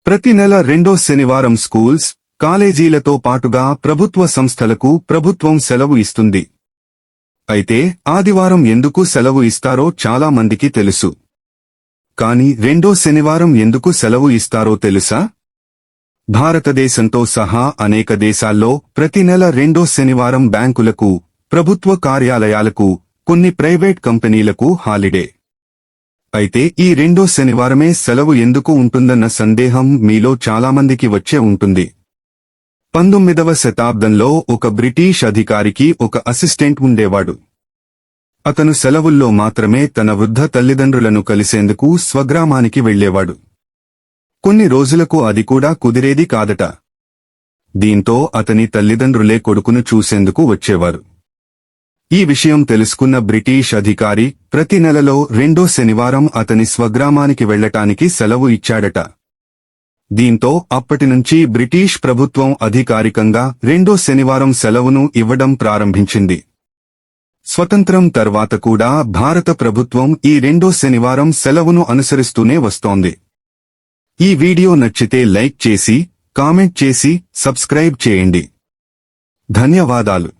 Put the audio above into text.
ప్రతి నెల రెండో శనివారం స్కూల్స్, కాలేజీలతో పాటుగా ప్రభుత్వ సంస్థలకు ప్రభుత్వం సెలవు ఇస్తుంది. అయితే ఆదివారం ఎందుకు సెలవు ఇస్తారో చాలా మందికి తెలుసు. కానీ రెండో శనివారం ఎందుకు సెలవు ఇస్తారో తెలుసా? భారతదేశంతో సహా అనేక దేశాల్లో ప్రతి నెల రెండో శనివారం బ్యాంకులకు, ప్రభుత్వ కార్యాలయాలకు, కొన్ని ప్రైవేట్ కంపెనీలకు హాలిడే. అయితే ఈ రెండో శనివారమే సెలవు ఎందుకు ఉంటుందన్న సందేహం మీలో చాలామందికి వచ్చే ఉంటుంది. 19వ శతాబ్దంలో ఒక బ్రిటిష్ అధికారికి ఒక అసిస్టెంట్ ఉండేవాడు. అతను సెలవుల్లో మాత్రమే తన వృద్ధ తల్లిదండ్రులను కలిసేందుకు స్వగ్రామానికి వెళ్లేవాడు. కొన్ని రోజులకు అది కూడా కుదిరేది కాదట. దీంతో అతని తల్లిదండ్రులే కొడుకును చూసేందుకు వచ్చేవారు. ఈ విషయం తెలుసుకున్న బ్రిటిష్ అధికారి ప్రతి నెలలో రెండో శనివారం అతని స్వగ్రామానికి వెళ్లటానికి సెలవు ఇచ్చాడట. దీంతో అప్పటినుంచి బ్రిటిష్ ప్రభుత్వం అధికారికంగా రెండో శనివారం సెలవును ఇవ్వడం ప్రారంభించింది. స్వతంత్రం తర్వాత కూడా భారత ప్రభుత్వం ఈ రెండో శనివారం సెలవును అనుసరిస్తూనే వస్తోంది. ఈ వీడియో నచ్చితే లైక్ చేసి, కామెంట్ చేసి, సబ్స్క్రైబ్ చేయండి. ధన్యవాదాలు.